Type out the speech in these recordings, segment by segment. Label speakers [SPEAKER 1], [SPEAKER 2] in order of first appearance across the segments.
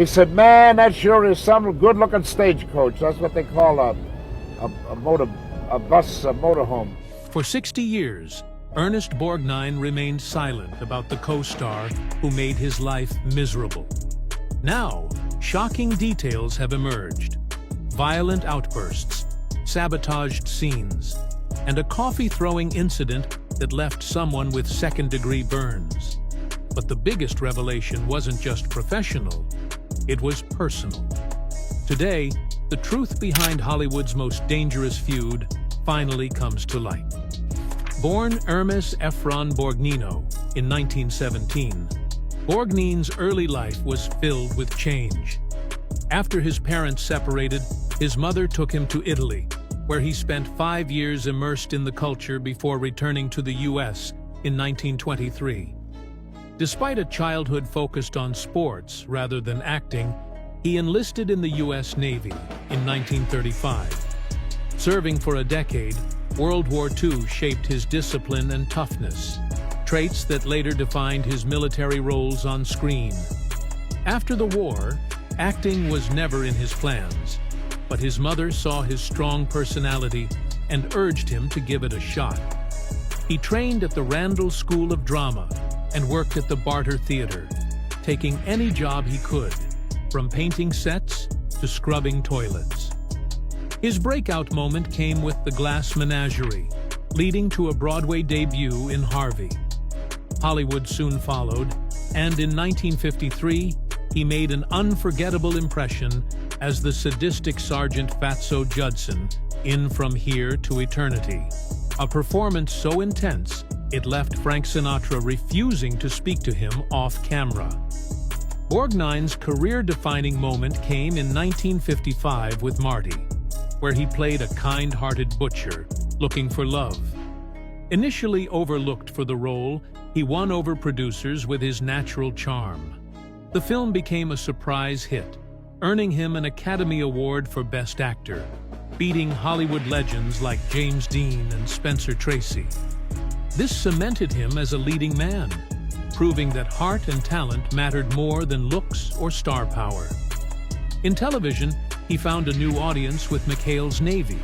[SPEAKER 1] He said, man, that sure is some good-looking stagecoach. That's what they call a motorhome.
[SPEAKER 2] For 60 years, Ernest Borgnine remained silent about the co-star who made his life miserable. Now, shocking details have emerged. Violent outbursts, sabotaged scenes, and a coffee-throwing incident that left someone with second-degree burns. But the biggest revelation wasn't just professional, it was personal. Today, the truth behind Hollywood's most dangerous feud finally comes to light. Born Ernest Borgnine in 1917, Borgnine's early life was filled with change. After his parents separated, his mother took him to Italy, where he spent 5 years immersed in the culture before returning to the U.S. in 1923. Despite a childhood focused on sports rather than acting, he enlisted in the U.S. Navy in 1935. Serving for a decade, World War II shaped his discipline and toughness, traits that later defined his military roles on screen. After the war, acting was never in his plans, but his mother saw his strong personality and urged him to give it a shot. He trained at the Randall School of Drama and worked at the Barter Theater, taking any job he could, from painting sets to scrubbing toilets. His breakout moment came with The Glass Menagerie, leading to a Broadway debut in Harvey. Hollywood soon followed, and in 1953, he made an unforgettable impression as the sadistic Sergeant Fatso Judson in From Here to Eternity, a performance so intense it left Frank Sinatra refusing to speak to him off-camera. Borgnine's career-defining moment came in 1955 with Marty, where he played a kind-hearted butcher looking for love. Initially overlooked for the role, he won over producers with his natural charm. The film became a surprise hit, earning him an Academy Award for Best Actor, beating Hollywood legends like James Dean and Spencer Tracy. This cemented him as a leading man, proving that heart and talent mattered more than looks or star power. In television, he found a new audience with McHale's Navy,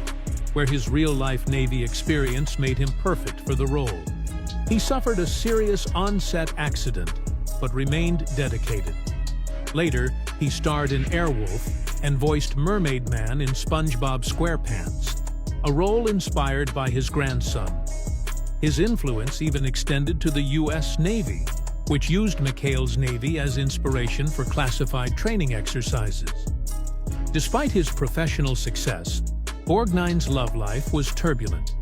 [SPEAKER 2] where his real-life Navy experience made him perfect for the role. He suffered a serious on-set accident, but remained dedicated. Later, he starred in Airwolf and voiced Mermaid Man in SpongeBob SquarePants, a role inspired by his grandson. His influence even extended to the U.S. Navy, which used McHale's Navy as inspiration for classified training exercises. Despite his professional success, Borgnine's love life was turbulent.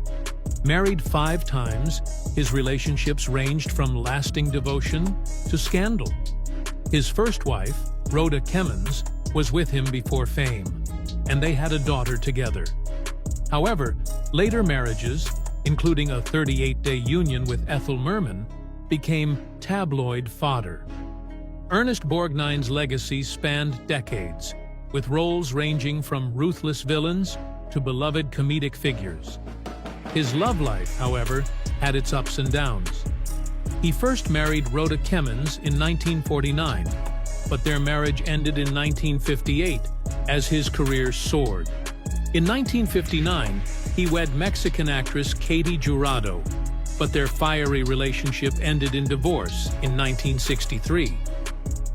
[SPEAKER 2] Married 5 times, his relationships ranged from lasting devotion to scandal. His first wife, Rhoda Kemmons, was with him before fame, and they had a daughter together. However, later marriages, including a 38-day union with Ethel Merman, became tabloid fodder. Ernest Borgnine's legacy spanned decades, with roles ranging from ruthless villains to beloved comedic figures. His love life, however, had its ups and downs. He first married Rhoda Kemmons in 1949, but their marriage ended in 1958 as his career soared. In 1959, he wed Mexican actress Katy Jurado, but their fiery relationship ended in divorce in 1963.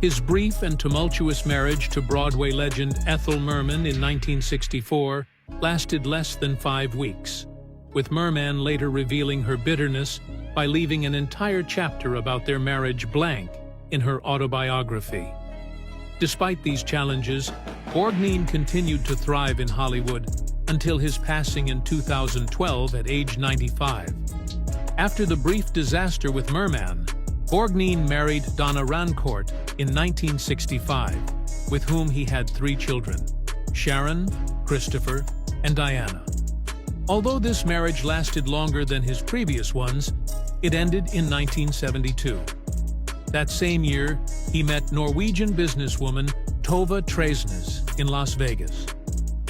[SPEAKER 2] His brief and tumultuous marriage to Broadway legend Ethel Merman in 1964 lasted less than 5 weeks, with Merman later revealing her bitterness by leaving an entire chapter about their marriage blank in her autobiography. Despite these challenges, Borgnine continued to thrive in Hollywood until his passing in 2012 at age 95. After the brief disaster with Merman, Borgnine married Donna Rancourt in 1965, with whom he had 3 children, Sharon, Christopher, and Diana. Although this marriage lasted longer than his previous ones, it ended in 1972. That same year, he met Norwegian businesswoman Tove Tresnes in Las Vegas.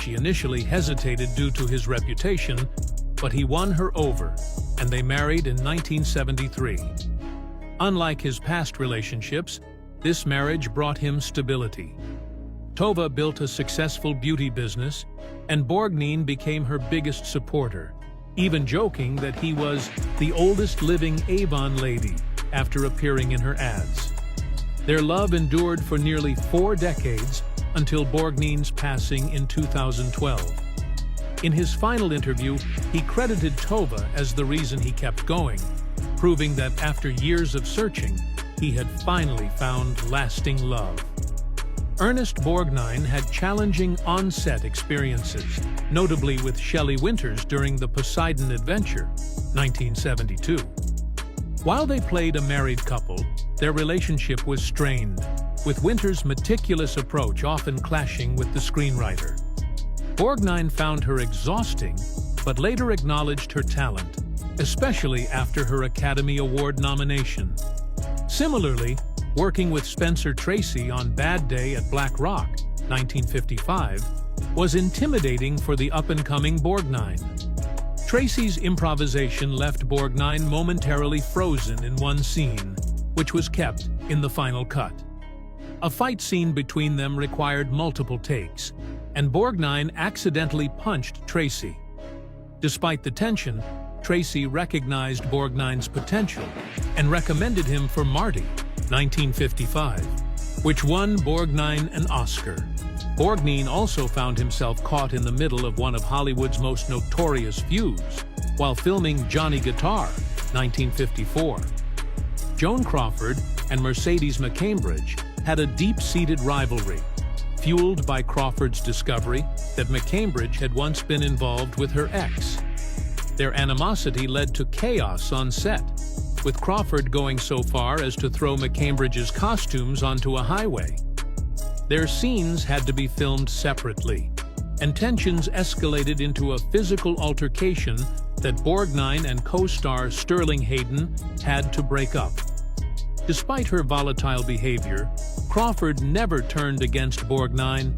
[SPEAKER 2] She initially hesitated due to his reputation, but he won her over, and they married in 1973. Unlike his past relationships, this marriage brought him stability. Tova built a successful beauty business, and Borgnine became her biggest supporter, even joking that he was the oldest living Avon lady after appearing in her ads. Their love endured for nearly 4 decades until Borgnine's passing in 2012. In his final interview, he credited Tova as the reason he kept going, proving that after years of searching, he had finally found lasting love. Ernest Borgnine had challenging on-set experiences, notably with Shelley Winters during the Poseidon Adventure, 1972. While they played a married couple, their relationship was strained, with Winters' meticulous approach often clashing with the screenwriter. Borgnine found her exhausting, but later acknowledged her talent, especially after her Academy Award nomination. Similarly, working with Spencer Tracy on Bad Day at Black Rock, 1955, was intimidating for the up-and-coming Borgnine. Tracy's improvisation left Borgnine momentarily frozen in one scene, which was kept in the final cut. A fight scene between them required multiple takes, and Borgnine accidentally punched Tracy. Despite the tension, Tracy recognized Borgnine's potential and recommended him for Marty, 1955, which won Borgnine an Oscar. Borgnine also found himself caught in the middle of one of Hollywood's most notorious feuds while filming Johnny Guitar, 1954. Joan Crawford and Mercedes McCambridge had a deep-seated rivalry, fueled by Crawford's discovery that McCambridge had once been involved with her ex. Their animosity led to chaos on set, with Crawford going so far as to throw McCambridge's costumes onto a highway. Their scenes had to be filmed separately, and tensions escalated into a physical altercation that Borgnine and co-star Sterling Hayden had to break up. Despite her volatile behavior, Crawford never turned against Borgnine.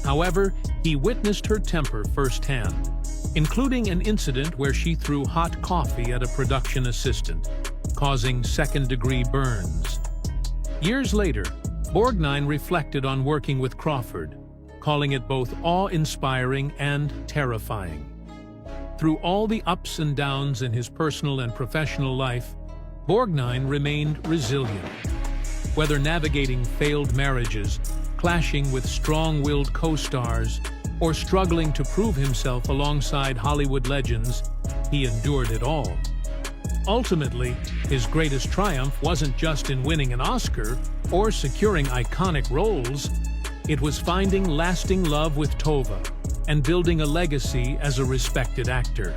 [SPEAKER 2] However, he witnessed her temper firsthand, including an incident where she threw hot coffee at a production assistant, causing second-degree burns. Years later, Borgnine reflected on working with Crawford, calling it both awe-inspiring and terrifying. Through all the ups and downs in his personal and professional life, Borgnine remained resilient. Whether navigating failed marriages, clashing with strong-willed co-stars, or struggling to prove himself alongside Hollywood legends, he endured it all. Ultimately, his greatest triumph wasn't just in winning an Oscar or securing iconic roles. It was finding lasting love with Tova and building a legacy as a respected actor.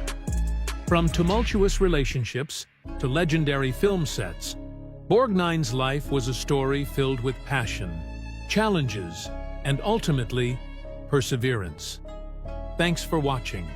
[SPEAKER 2] From tumultuous relationships to legendary film sets, Borgnine's life was a story filled with passion, challenges, and ultimately, perseverance. Thanks for watching.